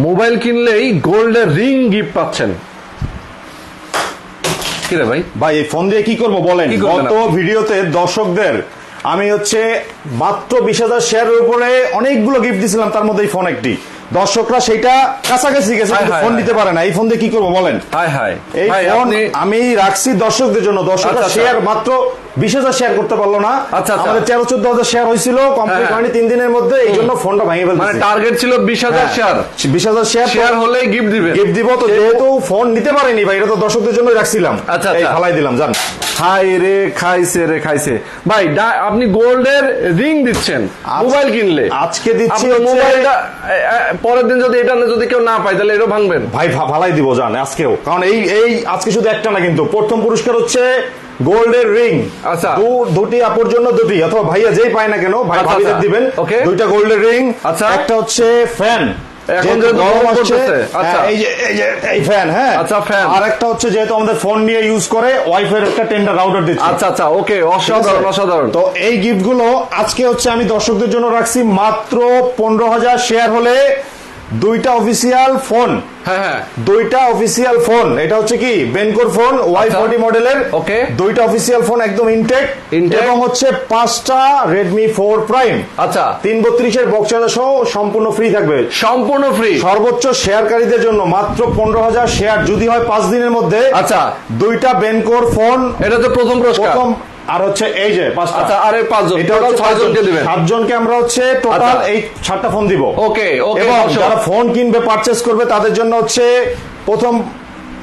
Mobile কিনলেই গোল্ডের ring gift পাচ্ছেন। কি রে ভাই, ভাই এই ফোন দিয়ে কি করব বলেন? কি করবেন গত ভিডিওতে দর্শকদের আমি মাত্র 20,000 শেয়ারের উপরে অনেকগুলো গিফট দিয়েছিলাম, তার মধ্যে এই ফোন একটি। দর্শকরা সেটা কাছাকাছি গেছে, ফোন নিতে পারে না। এই ফোন দিয়ে কি করবো বলেন? এই ফোন আমি রাখছি দর্শকদের জন্য। দর্শকরা শেয়ার মাত্র 20,000 শেয়ার করতে পারলো না। আমাদের 13-14,000 শেয়ার হয়েছিল, কমপ্লিট হয়নি 3 দিনের মধ্যে। এই জন্য ফোনটা ভেঙে ফেলতে, মানে টার্গেট ছিল 20,000 শেয়ার। 20,000 শেয়ার হলেই গিফট দিবে, গিফট দিব। তো যেহেতু ফোন নিতে পারেনি ভাই, এটা তো দর্শকদের জন্যই রাখছিলাম। এই ফালাই দিলাম, জান। হাই রে খাইছে রে খাইছে ভাই। আপনি গোল্ডের রিং দিচ্ছেন মোবাইল কিনলে, আজকে দিচ্ছি। মোবাইলটা পরের দিন যদি এটা যদি কেউ না পায় তাহলে এটাও ভাঙবেন ভাই, ফালাই দিব জান আজকেও। কারণ এই আজকে শুধু একটা না, কিন্তু প্রথম পুরস্কার হচ্ছে গোল্ডের রিং। আচ্ছা, দুটি আপুর জন্য দুটি, অথবা ভাইয়া যেই পায় না কেন ভাই ভাবিদের দিবেন দুইটা গোল্ডের রিং। আচ্ছা, একটা হচ্ছে ফ্যান, এখন যে গরম আসছে, এই ফ্যান। হ্যাঁ, আচ্ছা ফ্যান। আর একটা হচ্ছে যেহেতু আমাদের ফোন নিয়ে ইউজ করে, ওয়াইফাই একটা টেন্ডার রাউটার দিচ্ছি। আচ্ছা, ওকে, অসাধারণ অসাধারণ। তো এই গিফট গুলো আজকে আমি দর্শকদের জন্য রাখছি মাত্র 15,000 শেয়ার হলে দুইটা অফিসিয়াল ফোন। হ্যাঁ, দুইটা অফিসিয়াল ফোন। এটা হচ্ছে কি বেনকোর ফোন, Y40 মডেলের। ওকে, দুইটা অফিসিয়াল ফোন একদম ইনটেক, এবং হচ্ছে 5টা Redmi 4 Prime। আচ্ছা, 332 এর বক্স চার্জার সহ সম্পূর্ণ ফ্রি থাকবে। সম্পূর্ণ ফ্রি সর্বোচ্চ শেয়ারকারীদের জন্য মাত্র 15,000 শেয়ার যদি হয় 5 দিনের মধ্যে। আচ্ছা, দুইটা বেনকোর ফোন। এটা তো প্রথম পুরস্কার। আর হচ্ছে এই যে 5টা। আচ্ছা, আরে 5 জন, এটা 6 জনকে দিবেন। 7 জনকে আমরা টোটাল এই 7টা ফোন দিব। ওকে, এবং যারা ফোন কিনবে, পারচেজ করবে, তাদের জন্য প্রথম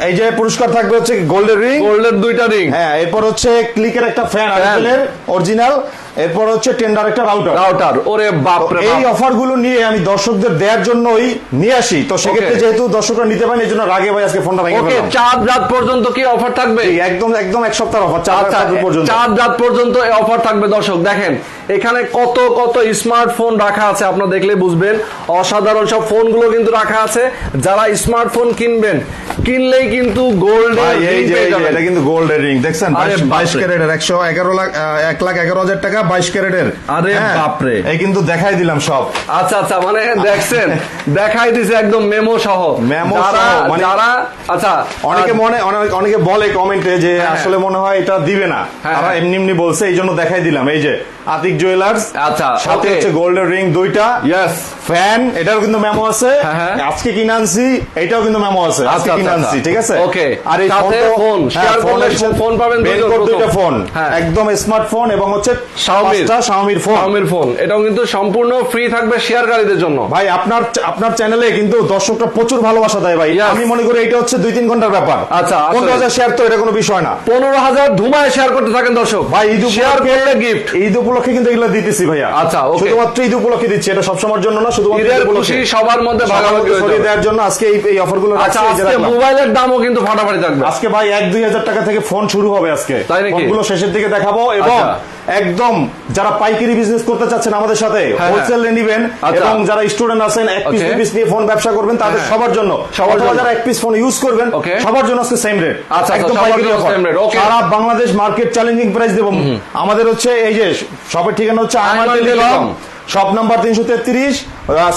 এই যে পুরস্কার থাকবে হচ্ছে গোল্ডের রিং, গোল্ডের দুইটা রিং। হ্যাঁ, এরপর ক্লিকের একটা ফ্যান আইপিএলের অরিজিনাল, এরপর টেন্ডার একটা রাউটার। ওরে বাপ রে বাপ। এই অফার গুলো নিয়ে আমি দর্শকদের দেওয়ার জন্যই নিয়ে আসি। তো সেক্ষেত্রে যেহেতু দর্শকরা নিতে পারেন, এই জন্য রাগে ভাই আজকে ফোনটা ভেঙে ফেললাম। 4 রাত পর্যন্ত কি অফার থাকবে? একদম এক সপ্তাহ অফার, 4 রাত পর্যন্ত। 4 রাত পর্যন্ত এই অফার থাকবে। দর্শক দেখেন এখানে কত কত স্মার্টফোন রাখা আছে, আপনারা দেখলে বুঝবেন। অসাধারণ সব ফোনগুলো কিন্তু রাখা আছে। যারা স্মার্টফোন কিনলেই কিন্তু গোল্ডের রিং পেয়ে যাবেন। এটা কিন্তু গোল্ডের রিং, দেখছেন 22 ক্যারেটের, 1,11,00,000 টাকা 22 ক্যারেটের। আরে বাপরে, এই কিন্তু দেখাই দিলাম সব। আচ্ছা, মানে দেখছেন দেখাই দিছে একদম মেমো সহ। যারা আচ্ছা, অনেকে বলে কমেন্টে যে আসলে মনে হয় এটা দিবে না, তারা এমনি বলছে, এই জন্য দেখাই দিলাম। এই যে আতিক জুয়েলার্স, আচ্ছা, সাথে গোল্ডের রিং দুইটা, ফ্যান, এটাও কিন্তু মেমো আছে। আজকে কিনে আনছি, এটাও কিন্তু মেমো আছে, আজকে কিনে আনছি, ঠিক আছে। ওকে, আর এই ফোন শেয়ার করলে ফোন পাবেন দুইটা ফোন, একদম স্মার্টফোন, এবং শাওমির ফোন। এটাও কিন্তু সম্পূর্ণ ফ্রি থাকবে শেয়ারকারীদের জন্য। ভাই আপনার চ্যানেলে কিন্তু দর্শকরা প্রচুর ভালোবাসা দেয় ভাই। আমি মনে করি এটা হচ্ছে 2-3 ঘন্টার ব্যাপার। আচ্ছা, 15,000 শেয়ার তো এটা কোনো বিষয় না। 15,000 ধুমায় শেয়ার করতে থাকেন দর্শক ভাই। ঈদ শেয়ার করলে গিফট, ঈদ উপলক্ষে কিন্তু এগুলো দিতেছি ভাইয়া। আচ্ছা, শুধুমাত্র ঈদ উপলক্ষে দিচ্ছি, এটা সবসময়ের জন্য না, শুধুমাত্র ঈদ উপলক্ষে সবার মধ্যে ভাগাভাগি করে দেওয়ার জন্য আজকে এই অফারগুলো রাখছি। আজকে মোবাইলের দামও কিন্তু ফাটাফাটি থাকবে। আজকে ভাই 1-2 হাজার টাকা থেকে ফোন শুরু হবে আজকে। ফোনগুলো শেষের দিকে দেখাবো, এবং একদম যারা পাইকারি বিজনেস করতে চাচ্ছেন আমাদের সাথে, হোলসেল নিবেন, এবং যারা স্টুডেন্ট আছেন এক পিস 2 পিস নিয়ে ফোন ব্যবসা করবেন, তাদের সবার জন্য, অথবা যারা এক পিস ফোন ইউজ করবেন, সবার জন্য আজকে সেম রেট, একদম পাইকারি অফার। সারা বাংলাদেশ মার্কেট চ্যালেঞ্জিং প্রাইস দেব। আমাদের এই যে শপের ঠিকানা হচ্ছে Arman telecom, shop number 333,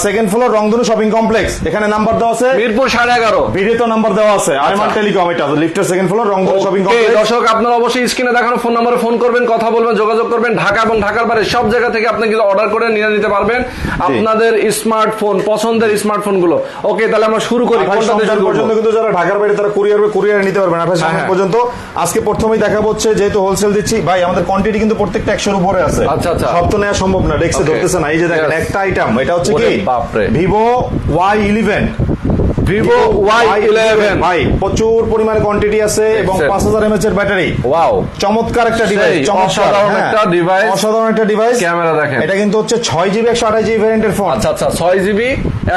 second floor, রংধনু শপিং কমপ্লেক্স। এখানে নাম্বার দেওয়া আছে, মিরপুর 11.5 ভিডিওতে নাম্বার দেওয়া আছে। আরমান টেলিকম, এটা লিফটের সেকেন্ড ফ্লোর, রংধনু শপিং কমপ্লেক্স। দর্শক আপনারা অবশ্যই স্ক্রিনে দেখানো ফোন নম্বরে ফোন করবেন, কথা বলবেন, যোগাযোগ করবেন। ঢাকা এবং ঢাকার বাইরে সব জায়গা থেকে আপনি কিন্তু অর্ডার করে নিয়ে নিতে পারবেন আপনাদের স্মার্টফোন, পছন্দের স্মার্টফোন গুলো। ওকে, তাহলে আমরা শুরু করি। পর্যন্ত কিন্তু যারা ঢাকার বাইরে তারা কুরিয়ারে নিতে পারবেন 28 পর্যন্ত। আজকে প্রথমেই দেখাবো যেহেতু হোলসেল দিচ্ছি ভাই, আমাদের কোয়ান্টিটি কিন্তু প্রত্যেকটা 100 এর উপরে আছে। আচ্ছা, সব তো নেওয়া সম্ভব না, ডেস্কে ধরতেছে না। এই যে দেখেন একটা আইটেম, এটা হচ্ছে কি ভিভো Y11, ভিভো Y11 ভাই, প্রচুর পরিমাণে কোয়ান্টিটি আছে, এবং 5000 mAh এর ব্যাটারি। ওয়াও, চমৎকার একটা ডিভাইস, অসাধারণ একটা ডিভাইস। ক্যামেরা দেখেন, এটা কিন্তু হচ্ছে 6GB 128GB ভ্যারিয়েন্টের ফোন। আচ্ছা, 6GB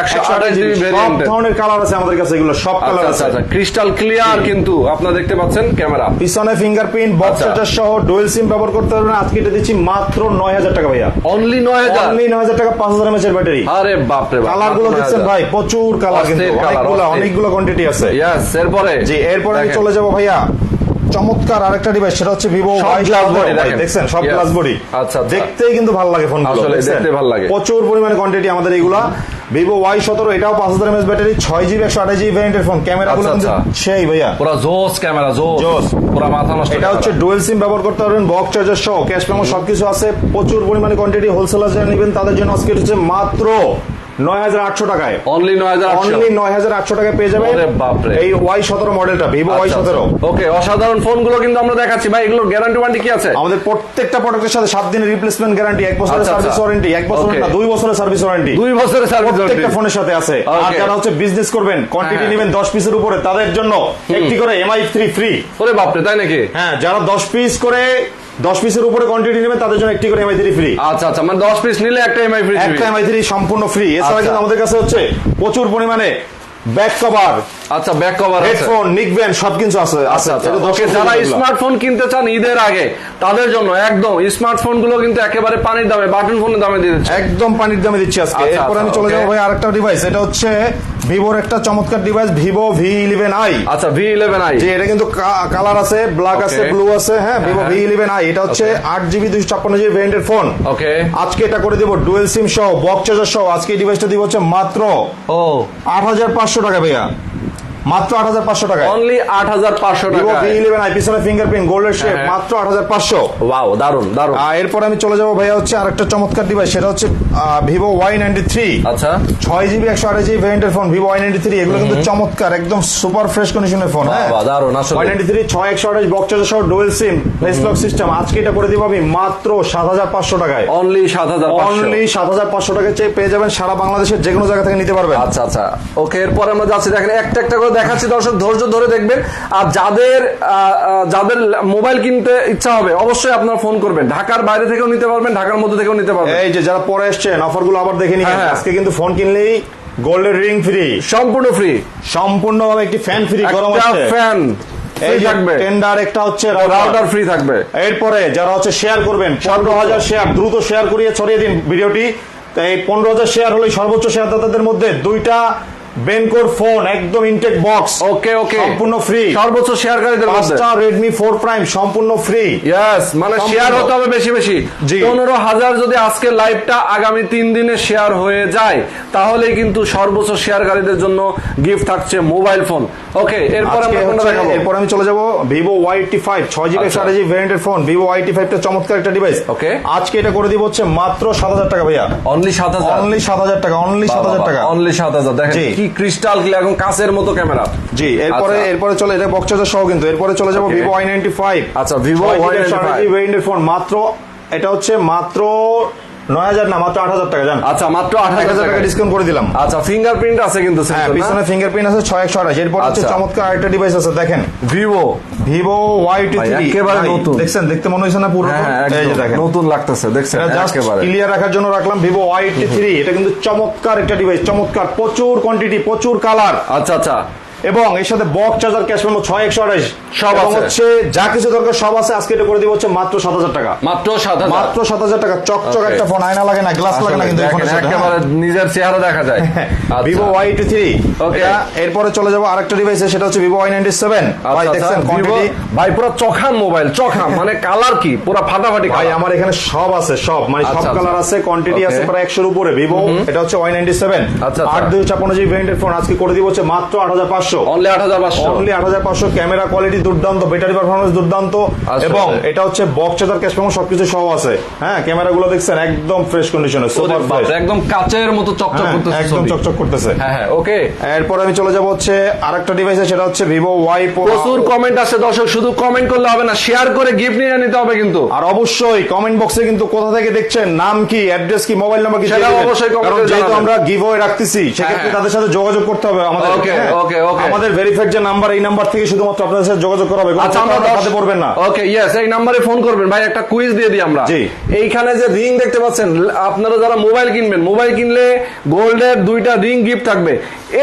128GB ভ্যারিয়েন্ট, সব ধরনের কালার আছে আমাদের কাছে, এগুলো সব কালার আছে। ক্রিস্টাল ক্লিয়ার কিন্তু আপনারা দেখতে পাচ্ছেন ক্যামেরা, পিছনে ফিঙ্গারপ্রিন্ট, বক্স চার্জার সহ ডুয়াল সিম ব্যবহার করতে পারবেন। আজকে এটা দিচ্ছি মাত্র 9,000 টাকা ভাইয়া, অনলি 9,000 টাকা, 5000 mAh এর ব্যাটারি। আরে বাপ রে বাপ, কালার গুলো দেখছেন ভাই, প্রচুর কালার, কিন্তু অনেকগুলো কোয়ান্টিটি আছে। এরপরে আমি চলে যাবো ভাইয়া চমৎকার আরেকটা ডিভাইস, সেটা হচ্ছে ভিভো ওয়াই গ্লাস বডি, দেখছেন সব গ্লাস বডি। আচ্ছা, দেখতেই কিন্তু ভালো লাগে ফোনগুলো, আসলে দেখতে ভালো লাগে, প্রচুর পরিমাণে কোয়ান্টিটি আমাদের এইগুলা। ভিভো ওয়াই 17, এটাও 5000 mAh ব্যাটারি, 6GB 128GB ভ্যারিয়েন্টের ফোন। ক্যামেরাগুলো কিন্তু সেই ভাইয়া পুরো জোস ক্যামেরা, জোস পুরো মাথা নষ্ট। এটা হচ্ছে ডুয়াল সিম ব্যবহার করতে পারবেন, বক্স চার্জার সহ, ক্যাশ মেমো সবকিছু আছে, প্রচুর পরিমাণে কোয়ান্টিটি। হোলসেলার যারা নেবেন তাদের জন্য আজকে হচ্ছে মাত্র 9800 টাকায়, অনলি 9800 টাকায় পেয়ে যাবেন এই ওয়াই 17 মডেলটা, ভিভো ওয়াই 17। ওকে, অসাধারণ ফোনগুলো কিন্তু আমরা দেখাচ্ছি ভাই। এগুলোর গ্যারান্টি ওয়ারেন্টি কি আছে? আমাদের প্রত্যেকটা প্রোডাক্টের সাথে 7 দিনের রিপ্লেসমেন্ট গ্যারান্টি, 1 বছরের সার্ভিস ওয়ারেন্টি, 1 বছর না 2 বছরের সার্ভিস ওয়ারেন্টি, 2 বছরের সার্ভিস ওয়ারেন্টি প্রত্যেকটা ফোনের সাথে আছে। আর যারা হচ্ছে বিজনেস করবেন, কোয়ান্টিটি নেবেন 10 পিসের উপরে, তাদের জন্য একটি করে MI3 ফ্রি। ওরে বাপরে, তাই নাকি? হ্যাঁ, যারা 10 পিস করে 10 পিসের উপরে কোয়ান্টিটি নেবেন তাদের জন্য একটি করে MI3 ফ্রি। আচ্ছা আচ্ছা, মানে 10 পিস নিলে একটা MI ফ্রি, একটা MI3 সম্পূর্ণ ফ্রি। এছাড়া কিন্তু আমাদের কাছে হচ্ছে প্রচুর পরিমাণে ব্যাক কভার, আচ্ছা ব্যাক কভার, হেডফোন, নিকব্যান্ড সবকিছু আছে। আচ্ছা, ওকে, যারা স্মার্টফোন কিনতে চান ঈদের আগে, তাদের জন্য একদম স্মার্টফোন গুলো কিন্তু একেবারে পানির দামে, বাটন ফোনের দামে দিয়ে দিচ্ছে, একদম পানির দামে দিচ্ছি আজকে। এরপর আমি চলে যাবো ভাই আরেকটা ডিভাইস, এটা হচ্ছে ভিভোর একটা চমৎকার ডিভাইস, ভিভো V11i। আচ্ছা, V11i, যে এটা কিন্তু কালার আছে, ব্ল্যাক আছে, ব্লু আছে। হ্যাঁ, ভিভো V11i, এটা হচ্ছে 8GB 256GB ভ্যারিয়েন্টের ফোন। ওকে, আজকে এটা করে দিব ডুয়াল সিম সহ, বক্স চার্জার সহ। আজকে এই ডিভাইসটা দিব হচ্ছে মাত্র 8500 টাকা ভাইয়া, মাত্র 8500 টাকা, অনলি 8500 টাকা। ভিভো V11i, পিছনে ফিঙ্গারপ্রিন্ট, গোল্ডের শেপ, মাত্র 8500। ওয়াও, দারুন দারুন। এরপর আমি চলে যাবো ভাইয়া হচ্ছে আরেকটা চমৎকার ডিভাইস, সেটা হচ্ছে ভিভো Y93। আচ্ছা, 6GB 128GB ভ্যারিয়েন্টের ফোন, ভিভো Y93। এগুলো কিন্তু চমৎকার, একদম সুপার ফ্রেশ কন্ডিশনের ফোন। হ্যাঁ, দারুন আসলে। Y93 6/128 বক্স চার্জার সহ, dual SIM, face lock system. আজকে এটা করে দিব আমি মাত্র 7500 টাকায়, অনলি 7500, অনলি 7500 টাকায় পেয়ে যাবেন সারা বাংলাদেশের যে কোনো জায়গা থেকে নিতে পারবেন। আচ্ছা আচ্ছা, ওকে, এরপর আমরা যাচ্ছি, দেখেন একটা একটা করে দেখাচ্ছি দর্শক, ধৈর্য ধরে দেখবেন। আর যাদের মোবাইল কিনতে ইচ্ছা হবে অবশ্যই আপনারা ফোন করবেন। ঢাকার বাইরে থেকেও নিতে পারবেন, ঢাকার মধ্যে থেকেও নিতে পারবেন। এই যে যারা পরে আসছেন, অফার গুলো আবার দেখে নিন। আজকে কিন্তু ফোন কিনলেই গোল্ডের রিং ফ্রি, সম্পূর্ণ ফ্রি, সম্পূর্ণভাবে একটি ফ্যান ফ্রি, গরম ফ্যান এই থাকবে, টেন্ডার একটা হচ্ছে রাউটার ফ্রি থাকবে। এরপরে যারা হচ্ছে শেয়ার করবেন, 15000 শেয়ার, দ্রুত শেয়ার করিয়ে ছড়িয়ে দিন ভিডিওটি। এই 15000 শেয়ার হলে সর্বোচ্চ শেয়ার দাতাদের মধ্যে 2টা বেনকোর ফোন, একদম ইনটেক বক্স, ওকে ওকে, সম্পূর্ণ ফ্রি। সর্বোচ্চ শেয়ারকারীদের মধ্যে 5টা Redmi 4 Prime সম্পূর্ণ ফ্রি। यस, মানে শেয়ার হতে হবে বেশি বেশি। 15000 যদি আজকে লাইভটা আগামী 3 দিনে শেয়ার হয়ে যায়, তাহলে কিন্তু সর্বোচ্চ শেয়ারকারীদের জন্য গিফট থাকছে মোবাইল ফোন। ওকে, এরপর আমরা কোনটা দেখাবো? এরপর আমি চলে যাব ভিভো Y85, 6GB 128GB ভ্যারিয়েন্টের ফোন, ভিভো Y85 টা চমৎকার একটা ডিভাইস। ওকে, আজকে এটা করে দিব হচ্ছে মাত্র 7000 টাকা ভাইয়া, অনলি 7000, অনলি 7000 টাকা, অনলি 7000 টাকা, অনলি 7000। দেখেন কি ক্রিস্টাল ক্লিয়ার, এবং কাচের মতো ক্যামেরা। জি, এরপরে চলে, এটা বক্স চার্জার সহ কিন্তু। এরপরে চলে যাব ভিভো Y95। আচ্ছা, ভিভো Y95 ভ্যারিয়েন্টের ফোন, মাত্র এটা হচ্ছে মাত্র 9000 না, মাত্র 8000 টাকা। জান, আচ্ছা, মাত্র 8000 টাকা ডিসকাউন্ট করে দিলাম। আচ্ছা, ফিঙ্গারপ্রিন্ট আছে কিন্তু, হ্যাঁ, পিছনে ফিঙ্গারপ্রিন্ট আছে 6/128। এরপর হচ্ছে চমৎকার আরেকটা ডিভাইস আছে, দেখেন ভিভো Y23, একেবারে নতুন। দেখছেন, দেখতে মনে হইছে না পুরো? এই যে দেখেন, নতুন লাগতেছে, দেখছেন, একেবারে ক্লিয়ার রাখার জন্য রাখলাম ভিভো Y83। এটা কিন্তু চমৎকার একটা ডিভাইস, চমৎকার, প্রচুর কোয়ান্টিটি, প্রচুর কালার। আচ্ছা আচ্ছা, এবং এর সাথে বক্স চার্জার, ক্যাশ মেমো, 6/128 সব আছে, হচ্ছে যা কিছু দরকার সব আছে। আজকে এটা করে দিব হচ্ছে মাত্র 7000 টাকা, মাত্র 7000, মাত্র 7000 টাকা। চকচক একটা ফোন, আয়না লাগে না, গ্লাস লাগে না, কিন্তু একেবারে নিজের চেহারা দেখা যায়। Vivo Y83। এরপরে চলে যাবো আরেকটা ডিভাইসে, সেটা হচ্ছে ভিভো Y97। ভাই দেখছেন কোয়ান্টিটি, ভাই পুরো চখাম মোবাইল, চখাম, মানে কালার কি পুরো ফাটাফাটি। ভাই আমার এখানে সব আছে, সব মানে সব কালার আছে, কোয়ান্টিটি আছে প্রায় 100 এর উপরে। ভিভো এটা হচ্ছে Y97, 8/256GB ভ্যারিয়েন্টের ফোন। আজকে করে দিব হচ্ছে মাত্র 8500, অনলি 8500, অনলি 8500। ক্যামেরা কোয়ালিটি দুর্দান্ত, ব্যাটারি পারফরম্যান্স দুর্দান্ত, এবং এটা হচ্ছে বক্স চার্জার, ক্যাশ মেমো সবকিছু সহ আছে। হ্যাঁ, ক্যামেরাগুলো দেখছেন একদম ফ্রেশ কন্ডিশনে, সুপার ফ্রেশ, একদম কাচের মতো চকচক করতেছে, একদম চকচক করতেছে। হ্যাঁ হ্যাঁ, ওকে। এরপর আমি চলে যাব হচ্ছে আরেকটা ডিভাইসে, সেটা হচ্ছে ভিভো Y Pro। প্রচুর কমেন্ট আছে দর্শক, শুধু কমেন্ট করলে হবে না, শেয়ার করে গিফট নিয়ে নিতে হবে কিন্তু। আর অবশ্যই কমেন্ট বক্সে কিন্তু কোথা থেকে দেখছেন, নাম কি, অ্যাড্রেস কি, মোবাইল নাম্বার কি, সেটা অবশ্যই কমেন্ট করে জানাবেন। যেহেতু আমরা গিভঅ্যাওয়ে রাখতেছি, সেক্ষেত্রে তাদের সাথে যোগাযোগ করতে হবে আমাদের। ওকে ওকে ওকে, আমাদের ভেরিফাইড যে নাম্বার, এই নাম্বার থেকে শুধুমাত্র আপনাদের সাথে যোগাযোগ করা হবে। আচ্ছা, আমরা হাতে পড়বেন না। ওকে, ইয়েস, এই নম্বরে ফোন করবেন। ভাই একটা কুইজ দিয়ে দিই আমরা। এইখানে যে রিং দেখতে পাচ্ছেন, আপনারা যারা মোবাইল কিনবেন, মোবাইল কিনলে গোল্ডের 2টা রিং গিফট থাকবে।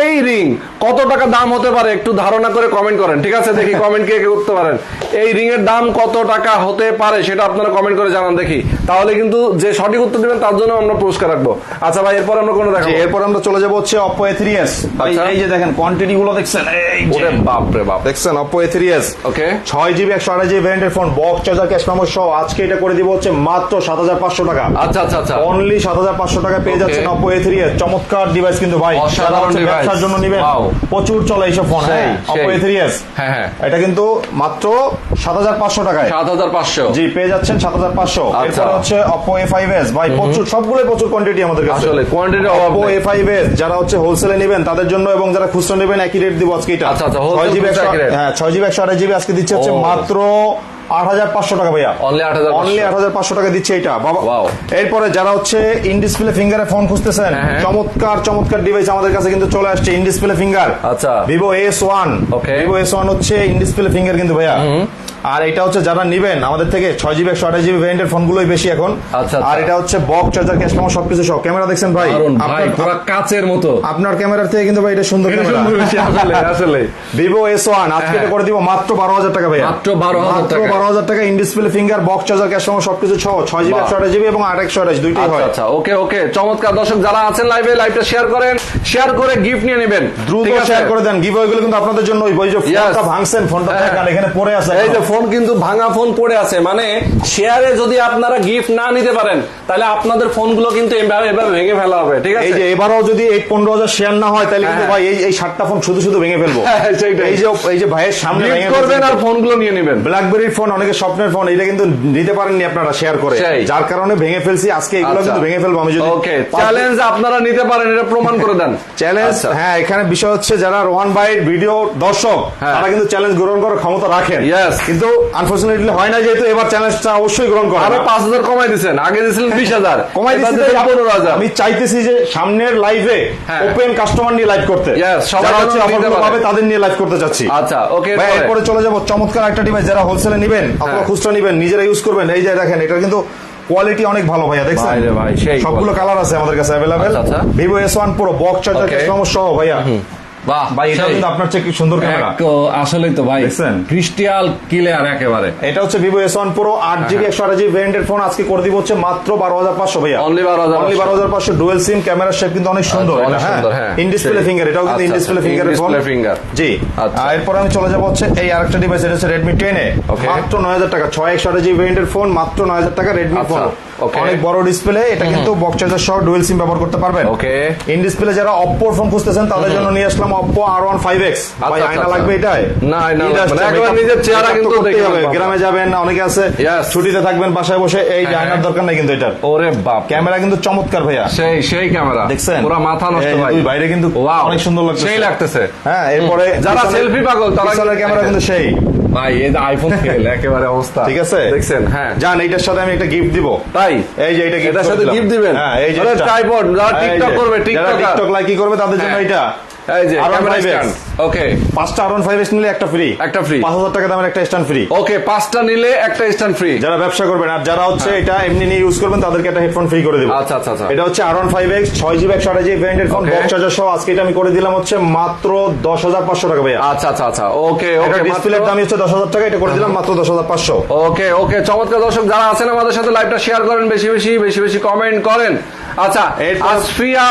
এই রিং কত টাকা দাম হতে পারে একটু ধারণা করে কমেন্ট করেন, ঠিক আছে? দেখি কমেন্ট কে করতে পারেন। এই রিং এর দাম কত টাকা হতে পারে সেটা আপনারা কমেন্ট করে জানান দেখি, তাহলে কিন্তু যে সঠিক উত্তর দিবেন তার জন্য আমরা পুরস্কার রাখবো। আচ্ছা ভাই, এরপর আমরা কোনো দেখাবো? এরপর আমরা চলে যাবো হচ্ছে Oppo A3s। এই যে দেখেন কোয়ান্টিটি গুলো দেখছেন, দেখছেন এই যে ওরে বাপ রে বাপ, দেখছেন Oppo A3s okay 6GB 128GB ভ্যারিয়েন্টের phone box charger cash memo সহ আজকে এটা করে দিব হচ্ছে মাত্র 7500 টাকা। আচ্ছা আচ্ছা আচ্ছা, অনলি 7500 টাকা পেয়ে যাচ্ছেন Oppo A3s। চমৎকার ডিভাইস কিন্তু ভাই, অসাধারণ ডিভাইস, ব্যবসার জন্য নেবেন, প্রচুর চলে এইসব ফোন। হ্যাঁ Oppo A3s, হ্যাঁ হ্যাঁ, এটা কিন্তু মাত্র 7500 টাকায় 7500, জি পেয়ে যাচ্ছেন 7500। এরপর হচ্ছে Oppo A5s ভাই, প্রচুর সবগুলোই প্রচুর কোয়ান্টিটি আমাদের কাছে, আসলে কোয়ান্টিটি অভাব Oppo নেই। A5s যারা হচ্ছে হোলসেলে নেবেন তাদের জন্য এবং যারা খুচরা নেবেন একই রেট দিব আজকে এটা। আচ্ছা আচ্ছা, wholesale 6GB খুচরা একই rate। হ্যাঁ 6GB 128GB আজকে দিচ্ছে হচ্ছে মাত্র 8500 টাকা ভাইয়া, অনলি 8500 টাকা দিচ্ছে এটা বাবা। Wow। এরপরে যারা হচ্ছে ইন ডিসপ্লে ফিঙ্গারে ফোন খুঁজতেছেন, চমৎকার চমৎকার ডিভাইস আমাদের কাছে কিন্তু চলে আসছে ইন ডিসপ্লে ফিঙ্গার। আচ্ছা, Vivo S1, Okay। Vivo S1 হচ্ছে ইন ডিসপ্লে ফিঙ্গার কিন্তু ভাইয়া। আর এটা হচ্ছে যারা নিবেন আমাদের থেকে 6GB 128GB ভ্যারিয়েন্টের ফোনগুলোই বেশি এখন। আচ্ছা, আর এটা হচ্ছে বক্স চার্জার ক্যাশ মেমো সবকিছু সহ। ক্যামেরা দেখছেন ভাই, ভাই পুরো কাচের মতো, আপনার ক্যামেরার থেকে কিন্তু ভাই এটা সুন্দর ক্যামেরা। আসলে আসলে Vivo S1 আজকে এটা করে দিব মাত্র 12000 টাকা ভাইয়া, মাত্র 12000 টাকা, 12000 টাকা in display finger box charger cash memo সবকিছু সহ 6GB 128GB এবং 8 দুইটাই হয়। আচ্ছা ওকে ওকে, চমৎকার। দর্শক যারা আছেন লাইভে, লাইভটা শেয়ার করেন, শেয়ার করে গিফট নিয়ে নেবেন, দ্রুত শেয়ার করে দেন। গিভঅ্যাওয়ে গুলো কিন্তু আপনাদের জন্য। ওই যে ফোনটা ভাঙছেন, ফোনটা দেখেন এখানে পড়ে আছে, এই যে ফোন কিন্তু ভাঙা ফোন পড়ে আছে, মানে শেয়ারে যদি আপনারা গিফট না নিতে পারেন তাহলে আপনাদের ফোনগুলো কিন্তু এভাবে ভেঙে ফেলা হবে, ঠিক আছে? এই যে এবারও যদি 15,000 শেয়ার না হয় তাহলে কিন্তু ভাই এই 7টা ফোন শুধু শুধু ভেঙে ফেলবো। এই যে ভাইয়ের সামনে ভেঙে করবেন আর ফোনগুলো নিয়ে নেবেন। ব্ল্যাকবেরির ফোন অনেকে স্বপ্নের ফোন, এটা কিন্তু নিতে পারেননি আপনারা শেয়ার করে, যার কারণে ভেঙে ফেলছি। আজকে এগুলো কিন্তু ভেঙে ফেলবো আমি যদি। ওকে, চ্যালেঞ্জ আপনারা নিতে পারেন, এটা প্রমাণ করে দেন। চ্যালেঞ্জ, হ্যাঁ এখানে বিষয় হচ্ছে যারা রোহান ভাইয়ের ভিডিও দর্শক তারা কিন্তু চ্যালেঞ্জ গ্রহণ করার ক্ষমতা রাখেন, কিন্তু আনফরচুনেটলি হয় না, যেহেতু এবার চ্যালেঞ্জটা অবশ্যই গ্রহণ করেন। আরো 5000 কমাই দিয়েছেন, আগে দিয়েছিলেন 20000, কমাই দিয়েছেন 15000। আমি চাইতেছি যে সামনের লাইভে ওপেন কাস্টমার নিয়ে লাইভ করতে, যারা হচ্ছে অফারগুলো পাবে তাদের নিয়ে লাইভ করতে চাচ্ছি। আচ্ছা ওকে, এরপরে চলে যাব চমৎকার একটা ডিভাইস, যারা হোলসেলে নেবেন অথবা খুচরা নেবেন নিজেরা ইউজ করবেন। এই যে দেখেন, এটা কিন্তু কোয়ালিটি অনেক ভালো ভাইয়া, দেখছেন সবগুলো কালার আছে আমাদের কাছে available. Vivo S1 Pro box charger সহ ভাইয়া, বাহ ভাই এটা কিন্তু আপনার চেয়ে কি সুন্দর ক্যামেরা, আসলেই তো ভাই দেখছেন ক্রিস্টাল ক্লিয়ার একেবারে। এটা হচ্ছে Vivo S1 Pro 8GB 128GB ভ্যারিয়েন্টের ফোন আজকে করে দিব হচ্ছে মাত্র 12500 ভাইয়া, only 12500। Dual SIM, camera shape কিন্তু অনেক সুন্দর, হ্যাঁ ইন ডিসপ্লে ফিঙ্গার, এটাও কিন্তু ইন ডিসপ্লে ফিঙ্গারের ফোন জি। এরপর আমি চলে যাব হচ্ছে এই আরেকটা ডিভাইস, এটা হচ্ছে Redmi 10A, মাত্র 9000 টাকা, 6 128GB ভ্যারিয়েন্টের ফোন, মাত্র 9000 টাকা Redmi ফোন, অনেক বড় ডিসপ্লে, এটা কিন্তু বক্স চার্জার সহ ডুয়াল সিম ব্যবহার করতে পারবেন। ওকে, ইন ডিসপ্লে যারা Oppo ফোন খুঁজতেছেন তাদের জন্য নিয়ে আসলাম Oppo R1 5X। ভাই আয়না লাগবে এটাই? না না, মানে একবার নিজের চেহারা কিন্তু দেখতে হবে। গ্রামে যাবেন না, অনেকে আছে ছুটিতে থাকবেন বাসায় বসে, এই আয়নার দরকার নাই কিন্তু এটার। ওরে বাপ, ক্যামেরা কিন্তু চমৎকার ভাইয়া, সেই ক্যামেরা দেখছেন পুরো মাথা নষ্ট ভাই, বাইরে কিন্তু অনেক সুন্দর লাগছে, সেই লাগতেছে। হ্যাঁ এরপরে যারা সেলফি পাগল তারা ক্যামেরা কিন্তু সেই ভাই, এই যে আইফোন ফেল একেবারে অবস্থা, ঠিক আছে দেখছেন। হ্যাঁ জান এইটার সাথে আমি একটা গিফট দিব, তাই এই যে এটার সাথে গিফট দিবেন। হ্যাঁ এই যে ট্রাইপড, যারা টিকটক করবে, টিকটক লাইক কি করবে তাদের জন্য এটা, এই যে ক্যামেরা স্ট্যান্ড। ওকে, 5টা R1 5X নিলে একটা ফ্রি, 5000 টাকা দামের একটা স্ট্যান্ড ফ্রি। ওকে, 5টা নিলে একটা স্ট্যান্ড ফ্রি, যারা ব্যবসা করবেন। আর যারা হচ্ছে এটা এমনি নিয়ে ইউজ করবেন তাদেরকে একটা হেডফোন ফ্রি করে দেব। আচ্ছা আচ্ছা আচ্ছা, এটা হচ্ছে R1 5X 6GB 128GB ভ্যারিয়েন্টের ফোন, বক্স চার্জার সহ আজকে এটা আমি করে দিলাম হচ্ছে মাত্র 10500 টাকা ভাইয়া। আচ্ছা আচ্ছা আচ্ছা, ওকে ওকে, ডিসপ্লের দাম হচ্ছে 10000 টাকা, এটা করে দিলাম মাত্র 10500। ওকে ওকে, চমৎকার। দর্শক যারা আছেন আমাদের সাথে লাইভটা শেয়ার করেন, বেশি বেশি কমেন্ট করেন। আচ্ছা, আসফিয়া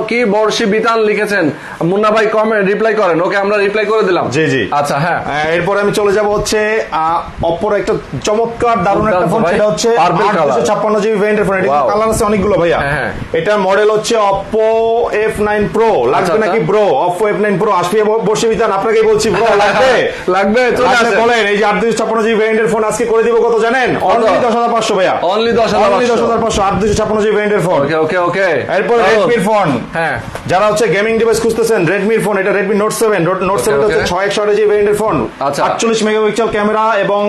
কি বর্ষি বিতান লিখেছেন, মুন্না ভাই কমেন্ট রিপ্লাই করেন। ওকে, আমরা রিপ্লাই করে দিলাম। জি জি, আচ্ছা হ্যাঁ। এরপরে আমি চলে যাব হচ্ছে Oppo একটা চমৎকার দারুণ একটা ফোন, সেটা হচ্ছে 856GB ভ্যারিয়েন্টের ফোন। এটা কালার আছে অনেকগুলো ভাইয়া। এটার মডেল হচ্ছে Oppo F9 Pro। লাগবে নাকি bro? Oppo F9 Pro Asfia বর্ষি বিতান, আপনাকেই বলছি ব্রো, লাগবে চলে আসে বলেন। এই যে 856GB ভ্যারিয়েন্টের ফোন আজকে করে দিব কত জানেন? অনলি 10500 ভাইয়া, অনলি 10500, 856GB ভ্যারিয়েন্টের ফোন। ওকে ওকে, এরপর Redmi ফোন, হ্যাঁ যারা হচ্ছে গেমিং ডিভাইস খুঁজতেছেন, Redmi ফোন, এটা Redmi Note 7 হচ্ছে 6 128GB ভ্যারিয়েন্টের ফোন, 48 মেগাপিক্সেল ক্যামেরা এবং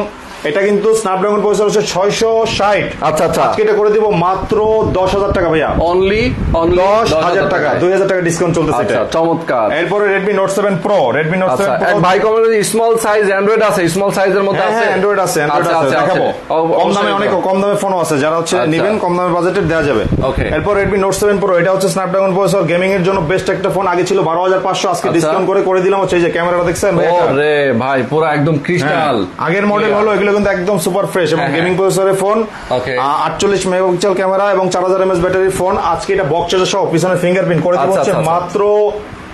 এটা কিন্তু স্ন্যাপড্রাগন প্রসেসর হচ্ছে 660। আচ্ছা আচ্ছা, আজকে এটা করে দিব মাত্র 10000 টাকা ভাইয়া, অনলি 10000 টাকা, 2000 টাকা ডিসকাউন্ট চলতেছে এটা। চমৎকার। এরপরে Redmi Note 7 Pro, Redmi Note 7 Pro, এক ভাই কমেন্ট স্মল সাইজ অ্যান্ড্রয়েড আছে, স্মল সাইজের মধ্যে আছে, অ্যান্ড্রয়েড আছে, দেখাবো। কম দামে অনেক কম দামে ফোন আছে, যারা হচ্ছে নেবেন কম দামে বাজেটের দেওয়া যাবে। এরপর Redmi Note 7 Pro, এটা হচ্ছে স্ন্যাপড্রাগন প্রসেসর, গেমিং এর জন্য বেস্ট একটা ফোন। আগে ছিল 12500, আজকে ডিসকাউন্ট করে দিলাম হচ্ছে এই যে ক্যামেরাটা দেখছেন ভাই, ওরে ভাই পুরো একদম ক্রিস্টাল। আগের মডেল হলো, এগুলো কিন্তু একদম সুপার ফ্রেশ এবং গেমিং প্রসেসরের ফোন, 48 মেগাপিক্সেল ক্যামেরা এবং 4000 mAh ব্যাটারির ফোন। আজকে এটা বক্স চার্জার সহ পিছনে ফিঙ্গারপ্রিন্ট করে দেব হচ্ছে মাত্র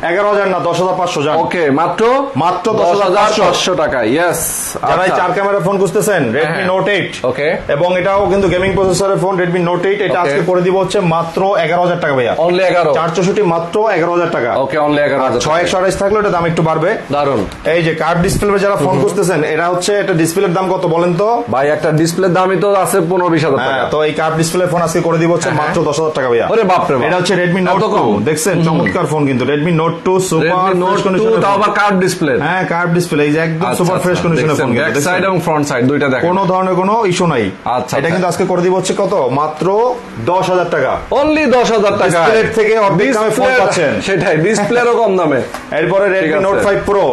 11,000 না 10,500 জান। ওকে, মাত্র 10,500 টাকা। ইয়েস, যারা এই 4 ক্যামেরা ফোন খুঁজতেছেন Redmi Note 8, ওকে, এবং এটাও কিন্তু গেমিং প্রসেসরের ফোন Redmi Note 8, এটা আজকে করে দিব হচ্ছে মাত্র 11,000 টাকা ভাইয়া। অনলি 11, 464 মাত্র 11,000 টাকা। ওকে, অনলি 11,000। 6128 থাকলে এটা দাম একটু বাড়বে। দারুন। এই যে কার্ভ ডিসপ্লে যারা ফোন খুঁজতেছেন, এটা হচ্ছে এটা ডিসপ্লের দাম কত বলেন তো ভাই? একটা ডিসপ্লের দামই তো আছে 15-20 হাজার টাকা। তো এই কার্ভ ডিসপ্লে ফোন আজকে করে দিব হচ্ছে মাত্র 10,000 টাকা ভাইয়া। ওরে বাপ রে বাপ, এটা হচ্ছে Redmi Note 2, দেখছেন চমৎকার ফোন কিন্তু Redmi Note 2 সুপার ফ্রেশ কন্ডিশনে, তাও আবার কার্ভ ডিসপ্লে। হ্যাঁ, কার্ভ ডিসপ্লে, এই যে একদম সুপার ফ্রেশ কন্ডিশনে ফোন, ব্যাক সাইড এবং ফ্রন্ট সাইড দুইটা দেখেন, কোনো ধরনের কোনো ইস্যু নাই। আচ্ছা, এটা কিন্তু আজকে করে দিব হচ্ছে কত? মাত্র 10,000 টাকা। অনলি 10,000 টাকা। ডিসপ্লে থেকে অর্ধেক দামে ফোন পাচ্ছেন। সেটাই, ডিসপ্লেরও কম দামে। এরপরে Redmi Note 5 Pro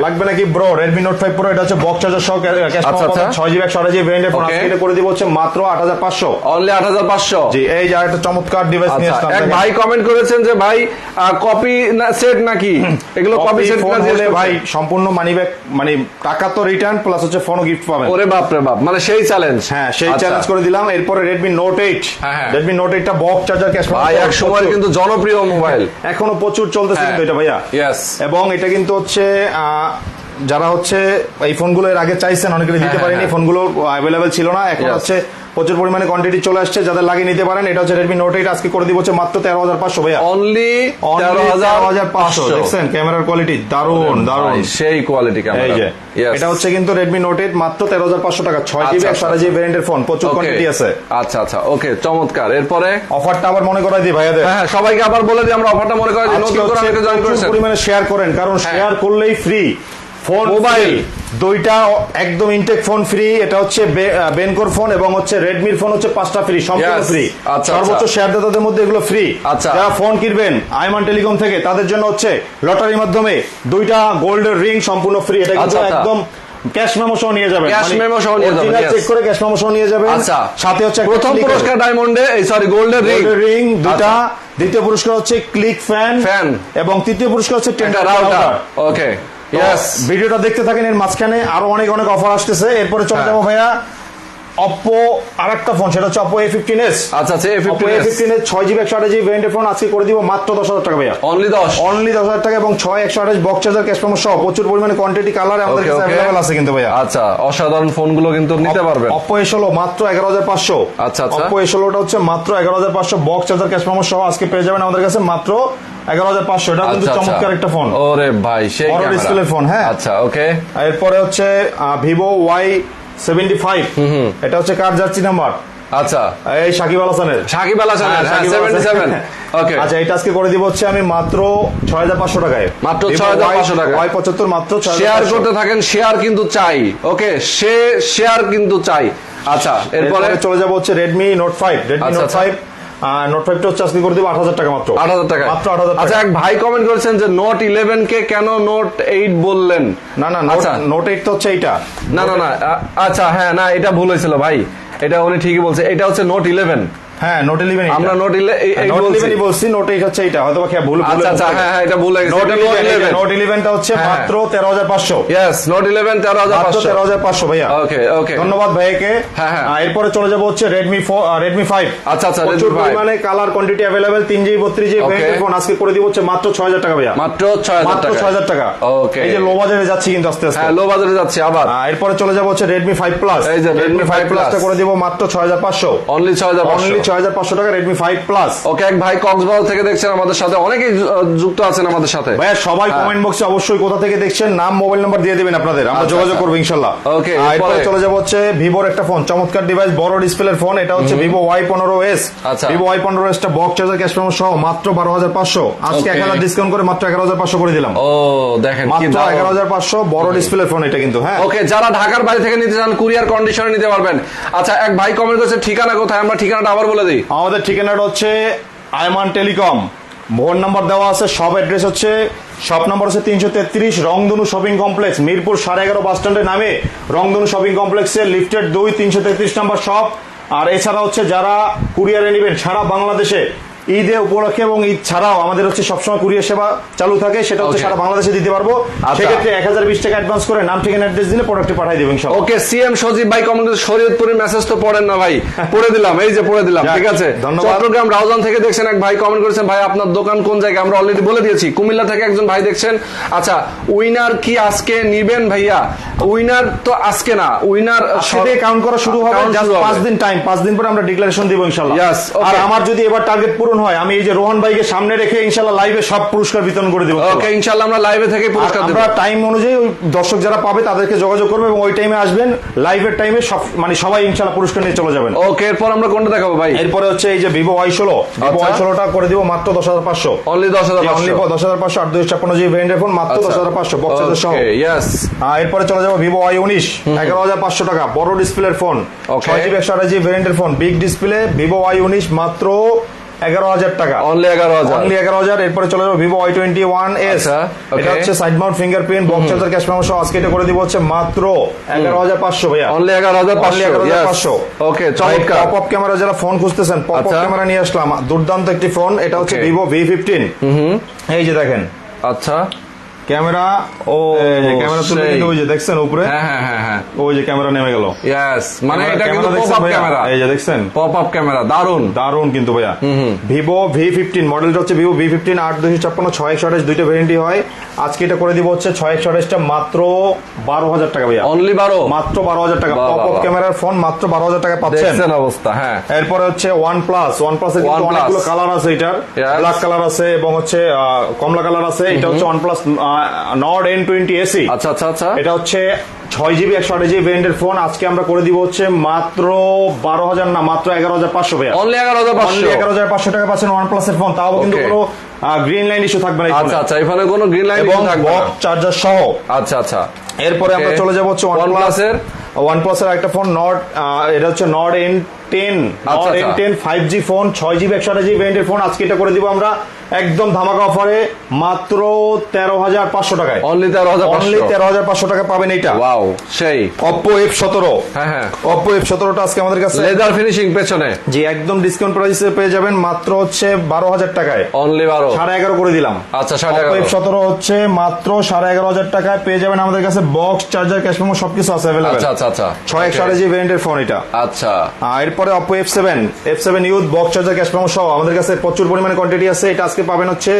লাগবে নাকি ব্রো? Redmi Note 5 Pro এটা হচ্ছে বক্স চার্জার সহ ক্যাশ পাওয়া পাবেন, 6GB 128GB ভেরিয়েন্টের ফোন। আজকে এটা করে দিব হচ্ছে মাত্র 8,500। অনলি 8,500। জি, এই যে একটা চমৎকার ডিভাইস নিয়ে আসলাম। এক ভাই কমেন্ট করেছেন যে ভাই কপি না সেট নাকি, এগুলো কপি সেট না হলে ভাই সম্পূর্ণ মানি ব্যাক, মানে টাকা তো রিটার্ন প্লাস হচ্ছে ফোনও গিফট পাবেন। ওরে বাপ রে বাপ, মানে সেই চ্যালেঞ্জ। হ্যাঁ, সেই চ্যালেঞ্জ করে দিলাম। এরপরে Redmi Note 8, Redmi Note 8 টা বক্স চার্জার ক্যাশ পাওয়া, ভাই এক সময় কিন্তু জনপ্রিয় মোবাইল, এখনো প্রচুর চলতেছে কিন্তু এটা ভাইয়া। ইয়েস। এবং এটা কিন্তু হচ্ছে যারা হচ্ছে এই ফোনগুলো এর আগে চাইছেন, অনেকে দিতে পারেনি, ফোনগুলো অ্যাভেলেবেল ছিল না, এখন হচ্ছে প্রচুর পরিমাণে কোয়ান্টিটি চলে আসছে, যাদের লাগিয়ে নিতে পারেন। এটা হচ্ছে Redmi Note 8 আজকে করে দিব হচ্ছে মাত্র 13,500 ভাইয়া। অনলি 13,500। দেখছেন ক্যামেরার কোয়ালিটি দারুন দারুন, সেই কোয়ালিটি ক্যামেরা। এই যে এটা হচ্ছে কিন্তু Redmi Note 8 মাত্র 13,500 টাকা, 6GB 128GB ভেরিয়েন্টের ফোন, প্রচুর কোয়ান্টিটি আছে। আচ্ছা আচ্ছা, ওকে, চমৎকার। এরপরে অফারটা আবার মনে করাই দিই ভাইয়াদের। হ্যাঁ, সবাইকে আবার বলে দিই আমরা অফারটা মনে করাই দিই। নতুন করে অনেকে জয়েন করেছেন, পরিমাণে শেয়ার করেন, কারণ শেয়ার করলেই ফ্রি ফোন, মোবাইল দুইটা একদম ইনটেক ফোন ফ্রি। এটা হচ্ছে বেনকোর ফোন এবং হচ্ছে রেডমির ফোন হচ্ছে 5টা ফ্রি, সম্পূর্ণ ফ্রি। সর্বোচ্চ শেয়ার দাতাদের মধ্যে এগুলো ফ্রি। যারা ফোন কিনবেন আইমান টেলিকম থেকে, তাদের জন্য হচ্ছে লটারির মাধ্যমে 2টা গোল্ডের রিং সম্পূর্ণ ফ্রি। এটা কিন্তু একদম ক্যাশ মেমো সহ নিয়ে যাবেন, ক্যাশ মেমো সহ নিয়ে যাবেন, চেক করে ক্যাশ মেমো সহ নিয়ে যাবেন। আচ্ছা, সাথে হচ্ছে প্রথম পুরস্কার ডায়মন্ডে, সরি গোল্ডের রিং 2টা, দ্বিতীয় পুরস্কার হচ্ছে ক্লিক ফ্যান এবং তৃতীয় পুরস্কার হচ্ছে টেন্ডার রাউটার। ওকে, ভিডিওটা দেখতে থাকেন, এর মাঝখানে আরো অনেক অনেক অফার আসতেছে। এরপরে চলে যাবো ভাইয়া Oppo আরেকটা ফোন, সেটা হচ্ছে Oppo A15s। আচ্ছা, A15s 6GB 128GB ভেরিয়েন্টের ফোন আজকে করে দিব মাত্র 10,000 টাকা ভাইয়া। অনলি 10,000 টাকা এবং 6/128 বক্স চার্জার ক্যাশ মেমো সহ প্রচুর পরিমাণে কোয়ান্টিটি কালার আমাদের কাছে अवेलेबल আছে কিন্তু ভাইয়া। আচ্ছা, অসাধারণ ফোনগুলো কিন্তু নিতে পারবেন। Oppo A16 মাত্র 11,500। আচ্ছা, Oppo A16টা হচ্ছে মাত্র 11,500 বক্স চার্জার ক্যাশ মেমো সহ আজকে পেয়ে যাবেন আমাদের কাছে মাত্র 11,500। এটা কিন্তু চমৎকার একটা ফোন। ওরে ভাই, সেই বড় ডিসপ্লের ফোন। হ্যাঁ, আচ্ছা, ওকে। এরপরে হচ্ছে Vivo Y75, এটা হচ্ছে কার জার্সি নাম্বার? আচ্ছা, এই সাকিব আল হাসানের 77। ওকে, আচ্ছা, এটা আজকে করে দিব হচ্ছে আমি মাত্র 6,500 টাকায়, মাত্র 6,500 টাকা। Y75 মাত্র 6,500। শেয়ার করতে থাকেন, শেয়ার কিন্তু চাই। ওকে, শেয়ার কিন্তু চাই। আচ্ছা, এরপরে চলে যাব হচ্ছে Redmi Note 5, Redmi Note 5 note 5টা হচ্ছে আজকে করে দিব 8,000 টাকা, মাত্র 8,000 টাকা, মাত্র 8,000 টাকা। আচ্ছা, এক ভাই কমেন্ট করেছেন যে Note 11 কে কেন Note 8 বললেন? না, Note 8 তো হচ্ছে এইটা। না, আচ্ছা, হ্যাঁ, না, এটা ভুল হয়েছিল ভাই, এটা উনি ঠিকই বলছে, এটা হচ্ছে Note 11। হ্যাঁ, Note 11, আমরা Note 11 বলছি, Note 8 হচ্ছে এটা, হয়তো কি ভুল। আচ্ছা, হ্যাঁ, এটা ভুল হয়ে গেছে। Note 11টা হচ্ছে মাত্র 13,500। ইয়েস, Note 11 13,500 ভাইয়া। ওকে, ধন্যবাদ ভাইকে। হ্যাঁ, এরপরে চলে যাব হচ্ছে Redmi 5। আচ্ছা, প্রচুর পরিমাণে colour quantity available, 3GB 32GB ভেরিয়েন্টের ফোন আজকে করে দিব হচ্ছে মাত্র 6,000 টাকা ভাইয়া, মাত্র 6,000 টাকা। ওকে, এই যে লো বাজারে যাচ্ছি কিন্তু আস্তে আস্তে। হ্যাঁ, লো বাজারে যাচ্ছি আবার। এরপরে চলে যাব হচ্ছে Redmi 5 Plus। এই যে Redmi 5 Plus টা করে দিব মাত্র 6,500, অনলি 6,500 টাকা Redmi 5 Plus। ওকে, এক ভাই কক্সবাজার থেকে দেখছেন আমাদের সাথে, অনেকেই যুক্ত আছেন আমাদের সাথে। ভাইয়া সবাই কমেন্ট বক্সে অবশ্যই কোথা থেকে দেখছেন, নাম মোবাইল নাম্বার দিয়ে দিবেন আপনাদের, আমরা যোগাযোগ করব ইনশাআল্লাহ। ওকে, এরপরে চলে যাব হচ্ছে Vivoর একটা ফোন, চমৎকার ডিভাইস, বড় ডিসপ্লের ফোন। এটা হচ্ছে Vivo Y15s। আচ্ছা, Vivo Y15s টা বক্স চার্জার ক্যাশ মেমো সহ মাত্র 12,500। আজকে 1,000 ডিসকাউন্ট করে মাত্র 11,500 করে দিলাম। ও, দেখেন কি দাম, 11,500 বড় ডিসপ্লের ফোন এটা কিন্তু। হ্যাঁ, ওকে, যারা ঢাকার বাইরে থেকে নিতে চান কুরিয়ার কন্ডিশনে নিতে পারবেন। আচ্ছা, এক ভাই কমেন্ট করেছে ঠিকানা কোথায়, আমরা ঠিকানাটা আবার বলে দিই। আমাদের ঠিকানাটা হচ্ছে আইমান টেলিকম, ফোন নাম্বার দেওয়া আছে, সব অ্যাড্রেস হচ্ছে, শপ নাম্বার হচ্ছে 333 রংধনু শপিং কমপ্লেক্স, মিরপুর 11.5 বাস স্ট্যান্ডের নামে রংধনু শপিং কমপ্লেক্সে লিফটেড 2, 333 নাম্বার শপ। আর এছাড়া হচ্ছে যারা কুরিয়ারে নেবেন সারা বাংলাদেশে ঈদে উপলক্ষে এবং ঈদ ছাড়াও আমাদের হচ্ছে সবসময় কুরিয়ার সেবা চালু থাকে, সেটা হচ্ছে সারা বাংলাদেশে দিতে পারবো। সেক্ষেত্রে 1020 টাকা অ্যাডভান্স করে নাম ঠিকানা অ্যাড্রেস দিলে প্রোডাক্টটি পাঠিয়ে দেবেন ইনশাআল্লাহ। ওকে, সিএম সজীব ভাই কমেন্ট করে শরীয়তপুরের মেসেজ তো পড়েন না ভাই, পড়ে দিলাম, এই যে পড়ে দিলাম, ঠিক আছে। চট্টগ্রাম রাউজান থেকে দেখছেন এক ভাই কমেন্ট করেছেন, ভাই আপনার দোকান কোন জায়গায়, আমরা অলরেডি বলে দিয়েছি। কুমিল্লা থেকে একজন ভাই দেখছেন, আচ্ছা উইনার কি আজকে নিবেন ভাইয়া? উইনার তো আজকে না, উইনার সাথে কাউন্ট করা শুরু হবে, জাস্ট 5 দিন টাইম, 5 দিন পরে আমরা ডিক্লারেশন দিব ইনশাআল্লাহ। আর আমার যদি এবার টার্গেট পূরণ হয়, আমি এই যে রোহন ভাইকে সামনে রেখে ইনশাআল্লাহ লাইভে সব পুরস্কার বিতরণ করে দেব। ওকে, ইনশাআল্লাহ আমরা লাইভে থেকে পুরস্কার দেব। আমরা টাইম অনুযায়ী ওই দর্শক যারা পাবে তাদেরকে যোগাযোগ করবে এবং ওই টাইমে আসবেন, লাইভের টাইমে সব মানে সবাই ইনশাআল্লাহ পুরস্কার নিয়ে চলে যাবেন। ওকে, এরপর আমরা কোনটা দেখাবো ভাই? এরপরে হচ্ছে এই যে ভিভো Y16, ভিভো Y16টা করে দিব মাত্র 10,500, অনলি 10,500, 8 জিবি ভেরিয়েন্টের ফোন মাত্র 10,500 বক্স চার্জার সহ। ইয়েস। এরপরে চলে যাব ভিভো Y19, 11,500 টাকা, বড় ডিসপ্লের ফোন, 6 জিবি 128 জিবি ভেরিয়েন্টের phone, big display, Vivo Y19 মাত্র 11,000 টাকা, অনলি 11,000। এরপরে চলে যাবো ভিভো Y21s, এটা হচ্ছে side Mount fingerprint, box charger, cash memo সহ। আজকে এটা করে দিব হচ্ছে মাত্র 11,500 ভাইয়া, অনলি 11,500। ওকে, চমৎকার। পপ আপ ক্যামেরা যারা ফোন খুঁজতেছেন, পপ আপ ক্যামেরা নিয়ে আসলাম, দুর্দান্ত একটি ফোন। এটা হচ্ছে ভিভো V15। এই যে দেখেন, আচ্ছা ক্যামেরা, ও ক্যামেরা তুলে কিন্তু ওই যে দেখছেন উপরে, হ্যাঁ ওই যে ক্যামেরা নেমে গেল। ইয়েস, মানে এটা কিন্তু পপ আপ ক্যামেরা, এই যে দেখছেন পপ আপ ক্যামেরা, দারুন কিন্তু ভাইয়া। ভিভো V15 মডেলটা হচ্ছে ভিভো V15 8/256, 6/128 দুইটা ভেরিয়েন্টই হয়। আজকে এটা করে দিব হচ্ছে 6/128টা মাত্র 12,000 টাকা ভাইয়া, অনলি 12, মাত্র 12,000 টাকা। পপ আপ ক্যামেরার ফোন মাত্র 12,000 টাকা পাচ্ছেন, দেখছেন অবস্থা। হ্যাঁ, এরপরে হচ্ছে OnePlus এর কিন্তু অনেকগুলো কালার আছে, এটার ব্ল্যাক কালার আছে এবং হচ্ছে কমলা কালার আছে। এটা হচ্ছে OnePlus Nord N20 SE। আচ্ছা আচ্ছা আচ্ছা, এটা হচ্ছে 6 জিবি 128 জিবি ভেরিয়েন্টের ফোন। আজকে আমরা করে দিব হচ্ছে মাত্র 12,000 না, মাত্র 11,500 ভাইয়া, অনলি 11,500 টাকা পাচ্ছেন OnePlus এর ফোন, তাও কিন্তু কোনো গ্রিন লাইন ইস্যু থাকবে না। আচ্ছা আচ্ছা, এখানে কোনো গ্রিন লাইন ইস্যু থাকবে না, বক্স চার্জার সহ। আচ্ছা আচ্ছা, এরপরে আমরা চলে যাব হচ্ছে OnePlus এর একটা ফোন, এটা হচ্ছে Nord N10, Nord N10 5G phone, 6 GB 128 GB ভেরিয়েন্টের ফোন। আজকে এটা করে দিব আমরা একদম ধামাকা অফারে মাত্র 13,500 টাকায়, অনলি 13,500 টাকা পাবেন। এটা ওয়াও, সেই Oppo F17। হ্যাঁ, Oppo F17টা আজকে আমাদের কাছে লেদার ফিনিশিং পেছনে, জি একদম ডিসকাউন্ট প্রাইসে পেয়ে যাবেন মাত্র হচ্ছে 12,000 টাকায়, অনলি 12, 11.5 করে দিলাম। আচ্ছা, Oppo F17 হচ্ছে মাত্র 11,500 টাকায় পেয়ে যাবেন আমাদের কাছে, বক্স চার্জার ক্যাশ মেমো সবকিছু আছে अवेलेबल। আচ্ছা আচ্ছা আচ্ছা, 6/128 জিবি ভেরিয়েন্টের ফোন এটা। আচ্ছা, এরপরে Oppo F7 youth, box charger cash memo সহ আমাদের কাছে প্রচুর পরিমাণে কোয়ান্টিটি আছে। এটা আজকে পাবেন হচ্ছে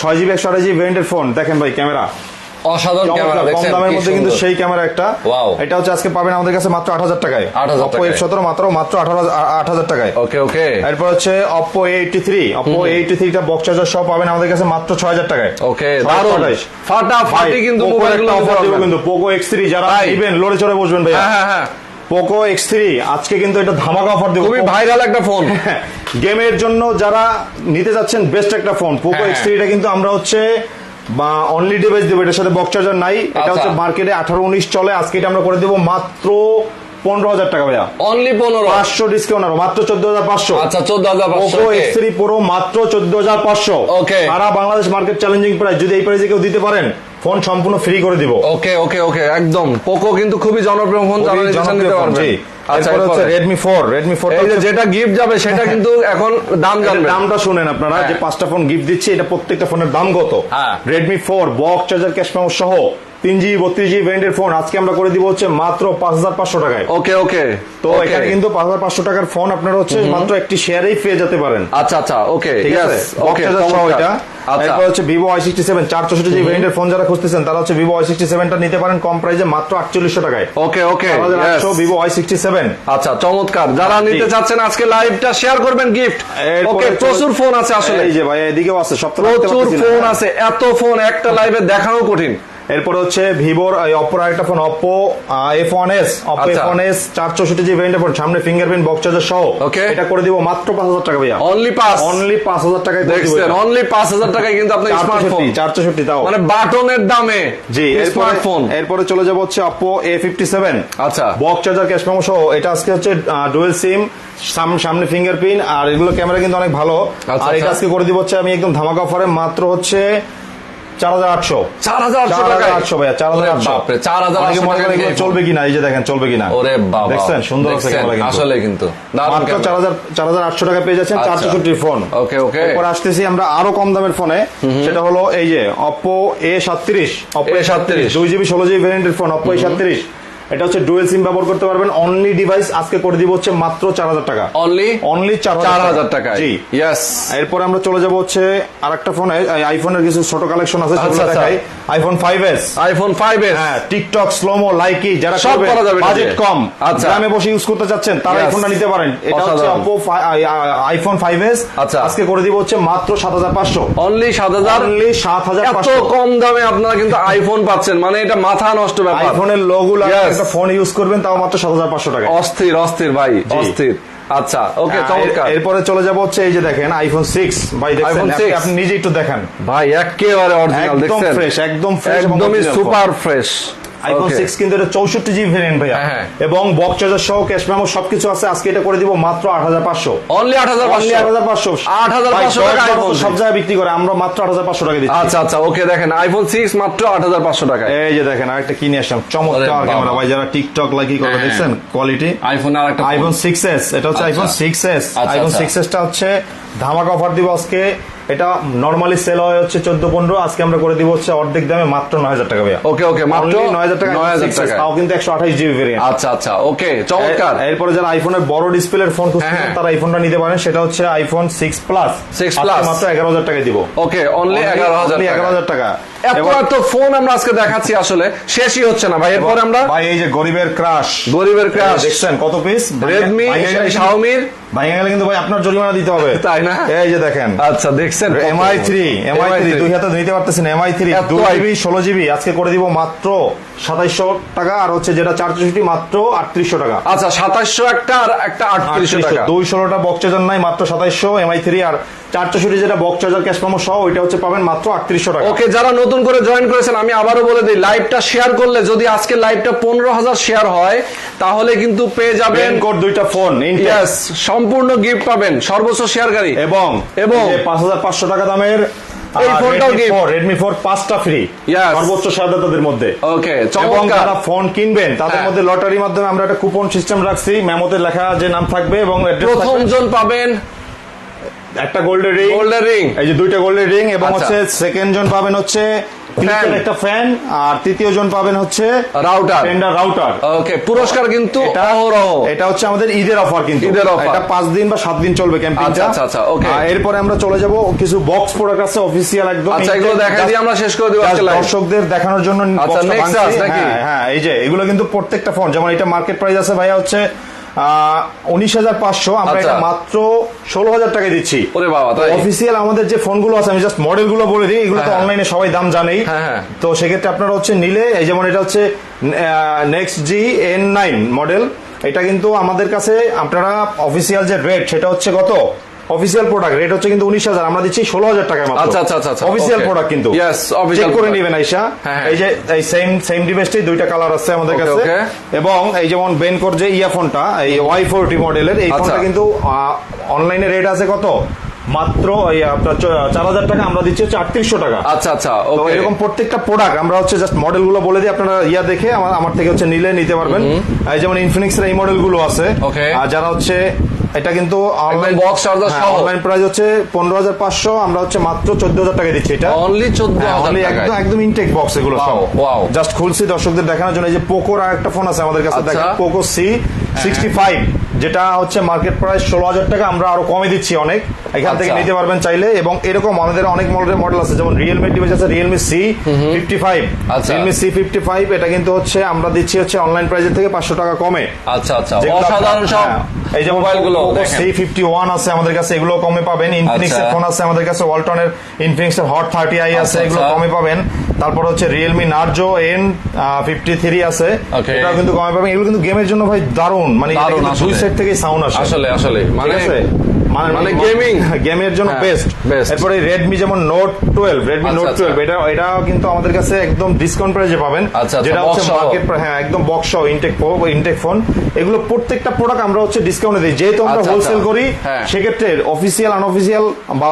6 জিবি 128 জিবি ভেরিয়েন্টের ফোন। দেখেন ভাই ক্যামেরা, অসাধারণ ক্যামেরা, কম দামের মধ্যে কিন্তু সেই ক্যামেরা একটা। এটা হচ্ছে আজকে পাবেন আমাদের কাছে মাত্র 8,000 টাকায়, Oppo F17 মাত্র 8,000 টাকায়। ওকে ওকে, এরপর হচ্ছে Oppo A83 টা বক্স চার্জার সহ পাবেন আমাদের কাছে মাত্র 6,000 টাকায়। ওকে, দারুন ফাটাফাটি কিন্তু মোবাইলগুলো অফার দিব কিন্তু। Poco X3 যারা নেবেন লড়ে চড়ে বসবেন ভাই। হ্যাঁ, Poco X3 আজকে কিন্তু এটা ধামাকা অফার দেব, খুবই ভাইরাল একটা ফোন। গেমের জন্য যারা নিতে যাচ্ছেন বেস্ট একটা ফোন Poco X3। এটা কিন্তু আমরা হচ্ছে বা অনলি ডিভাইস দেবো, এটার সাথে বক্স চার্জার নাই। এটা হচ্ছে মার্কেটে 18-19 চলে, আজকে এটা আমরা করে দেবো মাত্র 15,000 টাকা ভাইয়া, অনলি 15, 500 ডিসকাউন্ট আরো মাত্র 14,500। আচ্ছা, 14,500। Poco X3 Pro মাত্র 14,500। ওকে, সারা বাংলাদেশ মার্কেট চ্যালেঞ্জিং প্রাইস, যদি এই প্রাইসে কেউ দিতে পারেন ফোন সম্পূর্ণ ফ্রি করে দিব। ওকে ওকে ওকে, একদম পোকো কিন্তু খুবই জনপ্রিয় ফোন, যারা নিতে পারবে। আচ্ছা, হচ্ছে Redmi 4 এই যে যেটা গিফট যাবে সেটা কিন্তু এখন দাম জানবেন, দামটা শুনেন আপনারা, যে 5টা ফোন গিফট দিচ্ছি, এটা প্রত্যেকটা ফোনের দাম কত। Redmi 4 box charger cash memo সহ 3GB 32GB ভেরিয়েন্টের ফোন আজকে আমরা করে দিব হচ্ছে মাত্র 5,500 টাকায়। ওকে ওকে, তো এখানে কিন্তু 5,500 টাকার ফোন আপনারা হচ্ছে মাত্র একটি শেয়ারেই পেয়ে যেতে পারেন। আচ্ছা আচ্ছা, ওকে, ঠিক আছে, বক্স চার্জার সহ এটা। এরপর হচ্ছে Vivo Y67 464GB ভেরিয়েন্টের ফোন যারা খুঁজতেছেন তারা হচ্ছে Vivo Y67 টা নিতে পারেন কম প্রাইসে মাত্র 4,800 টাকায়। ওকে ওকে, 8,800 Vivo Y67। আচ্ছা, চমৎকার। যারা নিতে চাচ্ছেন আজকে লাইভটা শেয়ার করবেন, গিফট। ওকে, প্রচুর ফোন আছে আসলে, এই যে ভাই এদিকেও আছে, সব প্রচুর ফোন আছে, এত ফোন একটা লাইভে দেখানো কঠিন। এরপর হচ্ছে ভিভোর অপোর আরেকটা ফোন Oppo F1s 464GB ভেরিয়েন্টের ফোন, সামনে ফিঙ্গারপ্রিন্ট বক্স চার্জার সহ। এটা করে দিব মাত্র 5,000 টাকা ভাইয়া, অনলি 5,000 টাকায় দেখছেন, অনলি 5,000 টাকায় কিন্তু আপনি স্মার্টফোন 464 তাও মানে বাটনের দামে, জি স্মার্টফোন। এরপরে চলে যাব হচ্ছে Oppo A57। আচ্ছা, বক্স চার্জার ক্যাশ মেমো সহ, এটা আজকে হচ্ছে ডুয়াল সিম, সামনে ফিঙ্গারপ্রিন্ট, আর এগুলো ক্যামেরা কিন্তু অনেক ভালো। আর এটা আজকে করে দিব হচ্ছে আমি একদম ধামাকা অফারে মাত্র হচ্ছে 4800 4800 ভাইয়া 4800 চলবে কিনা এই যে দেখেন চলবে কিনা দেখছেন সুন্দর আছে ক্যামেরা আসলে কিন্তু মাত্র 4800 টাকা পেয়ে যাচ্ছেন 464 ফোন। ওকে ওকে এরপর আসতেছি আমরা আরো কম দামের ফোনে, সেটা হলো এই যে Oppo A37 2GB 16GB ভ্যারিয়েন্টের phone Oppo A37। এটা হচ্ছে ডুয়েল সিম ব্যবহার করতে পারবেন। অনলি ডিভাইস আজকে করে দিব হচ্ছে মাত্র 4000 টাকা, অনলি 4000 টাকা। জি यस। এরপর আমরা চলে যাব হচ্ছে আরেকটা ফোনে, আইফোনের কিছু ছোট কালেকশন আছে সেগুলো দেখাই। আইফোন 5s হ্যাঁ, টিকটক স্লোমো লাইকি যারা করবে বাজেট কম গ্রামে বসে ইউজ করতে চাচ্ছেন তারা এই ফোনটা নিতে পারেন। এটা হচ্ছে Oppo আইফোন 5s আজকে করে দিব হচ্ছে মাত্র 7500, অনলি 7500। এত কম দামে আপনারা কিন্তু আইফোন পাচ্ছেন, মানে এটা মাথা নষ্ট ব্যাপার। আইফোনের লোগো লাগিয়ে একটা ফোন ইউজ করবেন তাও মাত্র 7500 টাকা। অস্থির ভাই, অস্থির। আচ্ছা ওকে চমৎকার। এরপরে চলে যাব হচ্ছে এই যে দেখেন আইফোন 6 ভাই, দেখেন আপনি নিজে একটু দেখেন ভাই, একেবারে অরিজিনাল, দেখছেন একদম ফ্রেশ একদমই সুপার ফ্রেশ। আইফোন 6 কিন্তু এটা 64GB ভেরিয়েন্ট ভাইয়া, এবং বক্স চার্জার সহ ক্যাশ মেমো সবকিছু আছে। আজকে এটা করে দিব মাত্র 8500, অনলি 8500 টাকা আইফোন সব জায়গায় বিক্রি করে, আমরা মাত্র 8500 টাকা দিচ্ছি। আচ্ছা ওকে দেখেন আইফোন 6 মাত্র 8500 টাকা। এই যে দেখেন আরেকটা কিনে আসলাম, চমৎকার ক্যামেরা ভাই, যারা টিকটক লাইকি করে দেখছেন কোয়ালিটি। আইফোন 6s, এটা হচ্ছে আইফোন 6s। আইফোন 6s টা হচ্ছে ধামাকা অফার দিব আজকে। এটা নরমালি সেল হয় হচ্ছে 14-15, আজকে আমরা করে দিব হচ্ছে অর্ধেক দামে মাত্র 9000 টাকা ভাইয়া। ওকে মাত্র 9000 টাকা, 9000 টাকা, তাও কিন্তু 128GB ভেরিয়েন্ট। আচ্ছা ওকে চমৎকার। এরপর যারা আইফোনের বড় ডিসপ্লের ফোন খুঁজছেন তারা আইফোনটা নিতে পারেন, সেটা হচ্ছে আইফোন 6 প্লাস মাত্র 11000 টাকা দিব। ওকে অনলি 11000 টাকা। এত ফোন আমরা আজকে দেখাচ্ছি, আসলে শেষই হচ্ছে না ভাই। এরপর আমরা ভাই এই যে গরিবের ক্রাশ দেখছেন কত পিস রেডমি শাওমির ভাইয়া গেলে কিন্তু ভাই আপনার জরিমানা দিতে হবে, তাই না? এই যে দেখেন, আচ্ছা দেখছেন MI3 দুই হাতে নিতে পারতেছেন, MI3 2GB 16GB আজকে করে দিব মাত্র 2700 টাকা, আর হচ্ছে যেটা 464 মাত্র 3800 টাকা। আচ্ছা 2700 একটা আর একটা 3800 টাকা। 216টা বক্স চার্জার নাই, মাত্র 2700 MI3, আর 464 যেটা বক্স চার্জার ক্যাশ মেমো সহ ওইটা হচ্ছে পাবেন মাত্র 3800 টাকা। ওকে, যারা নতুন করে জয়েন করেছেন আমি আবারও বলে দিই, লাইভটা শেয়ার করলে যদি আজকে লাইভটা 15000 শেয়ার হয় তাহলে কিন্তু পেয়ে যাবেন কোড দুইটা ফোন, ইয়েস, সম্পূর্ণ গিফট পাবেন সর্বোচ্চ শেয়ারকারী, এবং 5500 টাকা দামের এই ফোনটাও গিফট, Redmi 4 5টা ফ্রি সর্বোচ্চ শেয়ারদাতাদের মধ্যে। ওকে এবং যারা ফোন কিনবেন তাদের মধ্যে লটারির মাধ্যমে আমরা একটা কুপন সিস্টেম রাখছি, মেমোতে লেখা যে নাম থাকবে এবং প্রথম জন পাবেন একটা গোল্ডের রিং, এই যে দুইটা গোল্ডের রিং, এবং হচ্ছে সেকেন্ড জন পাবেন হচ্ছে একটা ফ্যান, আর তৃতীয় জন পাবেন হচ্ছে রাউটার। ওকে, পুরস্কার কিন্তু এটা হচ্ছে আমাদের ঈদের অফার, কিন্তু এটা 5 দিন বা 7 দিন চলবে ক্যাম্পেইনটা। আচ্ছা ওকে, এরপরে আমরা চলে যাব কিছু বক্স প্রোডাক্ট আছে অফিশিয়াল একদম। আচ্ছা এগুলো দেখাই দিই, আমরা শেষ করে দেব আজকে লাইভ, দর্শকদের দেখানোর জন্য। হ্যাঁ এই যে এগুলো কিন্তু প্রত্যেকটা ফোন, যেমন এটা মার্কেট প্রাইস আছে ভাইয়া হচ্ছে 19500, আমরা এটা মাত্র 16000 টাকায় দিচ্ছি। অফিসিয়াল আমাদের যে ফোনগুলো আছে, আমি জাস্ট মডেল গুলো বলে দিই, এগুলো তো অনলাইনে সবাই দাম জানেই, তো সেক্ষেত্রে আপনারা হচ্ছে নিলে, এই যেমন এটা হচ্ছে নেক্সট জি N9 মডেল, এটা কিন্তু আমাদের কাছে আপনারা অফিসিয়াল যে রেট সেটা হচ্ছে কত, অফিসিয়াল প্রোডাক্ট রেট হচ্ছে কিন্তু 19000, আমরা দিচ্ছি 16000 টাকায় মাত্র। আচ্ছা অফিসিয়াল প্রোডাক্ট কিন্তু চেক করে নেবেন আইসা। এই যে এই সেম ডিভাইসটাই দুইটা কালার আছে আমাদের কাছে, এবং এই যেমন বেনকোর যে ইয়ারফোনটা এই Y40 মডেলের, এই ফোনটা কিন্তু অনলাইনে রেট আছে কত, মাত্র আপনার 4000 টাকা, আমরা দিচ্ছি 3800 টাকা। আচ্ছা ওকে, এরকম প্রত্যেকটা প্রোডাক্ট আমরা হচ্ছে জাস্ট মডেল গুলো বলে দিই, আপনারা দেখে আমার থেকে হচ্ছে নিতে পারবেন। এই যেমন ইনফিনিক্স এর এই মডেল গুলো আছে, আর যারা হচ্ছে এটা কিন্তু অনলাইন বক্স চার্জার সহ অনলাইন প্রাইস হচ্ছে 15500, আমরা হচ্ছে মাত্র 14000 টাকা দিচ্ছি। এটা অনলি 14000 টাকা, একদম ইনটেক বক্স এগুলো সব। জাস্ট খুলছি দর্শকদের দেখানোর জন্য। এই যে পোকোর আরেকটা ফোন আছে আমাদের কাছে, দেখেন পোকো C65, যেটা হচ্ছে মার্কেট প্রাইস 16000 টাকা, আমরা আরো কমে দিচ্ছি অনেক, এখান থেকে নিতে পারবেন চাইলে। এবং এরকম আমাদের অনেক মডেল আছে, যেমন রিয়েলমি ডিভাইস আছে Realme C55, Realme C55, এটা কিন্তু হচ্ছে আমরা দিচ্ছি হচ্ছে অনলাইন প্রাইসের থেকে 500 টাকা কমে। আচ্ছা অসাধারণ সব এই যে মোবাইলগুলো C51 আছে আমাদের কাছে, এগুলো কমে পাবেন। ইনফিনিক্স এর ফোন আছে আমাদের কাছে, ওয়ালটনের ইনফিনিক্স এর হট 30i আছে, এগুলো কমে পাবেন। তারপর হচ্ছে Realme Narzo N53 আছে, এটা কিন্তু কমে পাবেন। এগুলো কিন্তু গেমের জন্য ভাই দারুণ, মানে দুই সাইড থেকে সাউন্ড আসে, আসলে মানে মানে গেমিং গেমের জন্য বেস্ট। এরপরে রেডমি যেমন নোট 12, রেডমি নোট 12 এটা কিন্তু আমাদের কাছে একদম ডিসকাউন্ট প্রাইসে পাবেন, যেটা হচ্ছে মার্কেট, হ্যাঁ একদম বক্স সহ ইনটেক ফোন। এগুলো প্রত্যেকটা প্রোডাক্ট আমরা হচ্ছে ডিসকাউন্টে দিই, যেহেতু আমরা হোলসেল করি। সেক্ষেত্রে অফিসিয়াল আনঅফিসিয়াল বা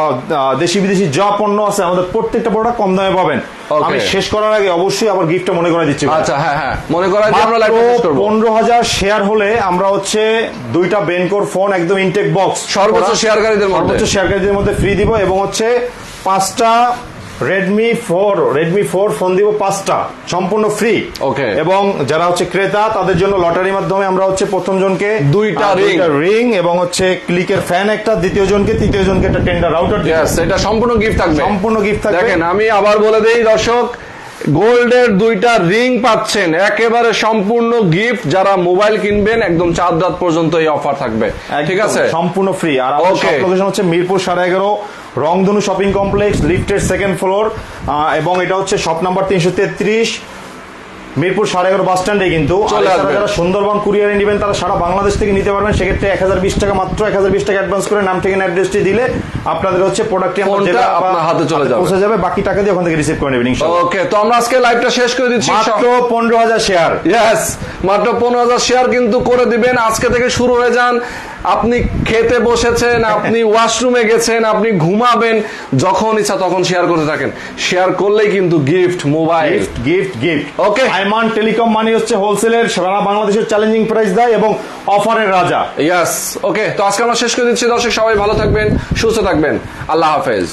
দেশি বিদেশি যা পণ্য আছে আমাদের প্রত্যেকটা প্রোডাক্ট কম দামে পাবেন। আমি শেষ করার আগে অবশ্যই আবার গিফটটা মনে করে দিচ্ছি। আচ্ছা, হ্যাঁ হ্যাঁ, মনে করাই দিই। আমরা লাইভ টেস্ট করব। 15,000 শেয়ার হলে আমরা হচ্ছে 2টা বেনকোর ফোন একদম ইনটেক বক্স সর্বোচ্চ শেয়ারকারীদের মধ্যে ফ্রি দিব, এবং হচ্ছে 5টা রেডমি 4 ফোন দিব, 5টা সম্পূর্ণ ফ্রি। ওকে। এবং যারা হচ্ছে ক্রেতা তাদের জন্য লটারির মাধ্যমে আমরা হচ্ছে প্রথম জনকে 2টা রিং এবং হচ্ছে ক্লিকের ফ্যান একটা, তৃতীয় জনকে একটা টেন্ডার রাউটার। এটা সম্পূর্ণ গিফট থাকবে। থাকবে। দেখেন, আমি আবার বলে দেই দর্শক, গোল্ডের 2টা রিং পাচ্ছেন একেবারে সম্পূর্ণ গিফট। যারা মোবাইল কিনবেন একদম 4 রাত পর্যন্ত এই অফার থাকবে, ঠিক আছে, সম্পূর্ণ ফ্রি। আর আমাদের লোকেশন হচ্ছে মিরপুর 11.5 রংধনু শপিং কমপ্লেক্স, লিফটের 2nd ফ্লোর, এবং এটা হচ্ছে শপ নাম্বার 333, মিরপুর 11.5 বাস স্ট্যান্ডে। কিন্তু যারা সুন্দরবন কুরিয়ারে নেবেন তারা সারা বাংলাদেশ থেকে নিতে পারবেন। সেক্ষেত্রে 1020 টাকা, মাত্র 1020 টাকা অ্যাডভান্স করে নাম ঠিকানা অ্যাড্রেসটি দিলে আপনাদের হচ্ছে প্রোডাক্টটি আপনার হাতে পৌঁছে যাবে। বাকি টাকা দিয়ে ওখান থেকে রিসিভ করে নেবেন ইনশাআল্লাহ। ওকে, তো আমরা আজকে লাইভটা শেষ করে দিচ্ছি। মাত্র 15,000 শেয়ার। ইয়েস, মাত্র 15,000 শেয়ার কিন্তু করে দিবেন। আজকে থেকে শুরু হয়ে যান। আপনি খেতে বসেছেন, আপনি ওয়াশরুমে গেছেন, আপনি ঘুমাবেন, যখন ইচ্ছা তখন শেয়ার করতে থাকেন। শেয়ার করলেই কিন্তু গিফট, মোবাইল গিফট। ওকে, আইমান টেলিকম মানে হচ্ছে হোলসেলের সারা বাংলাদেশের চ্যালেঞ্জিং প্রাইস দেয় এবং অফারের রাজা। ইয়েস, ওকে, তো আজকে আমরা শেষ করে দিচ্ছি দর্শক। সবাই ভালো থাকবেন, সুস্থ থাকবেন, আল্লাহ হাফেজ।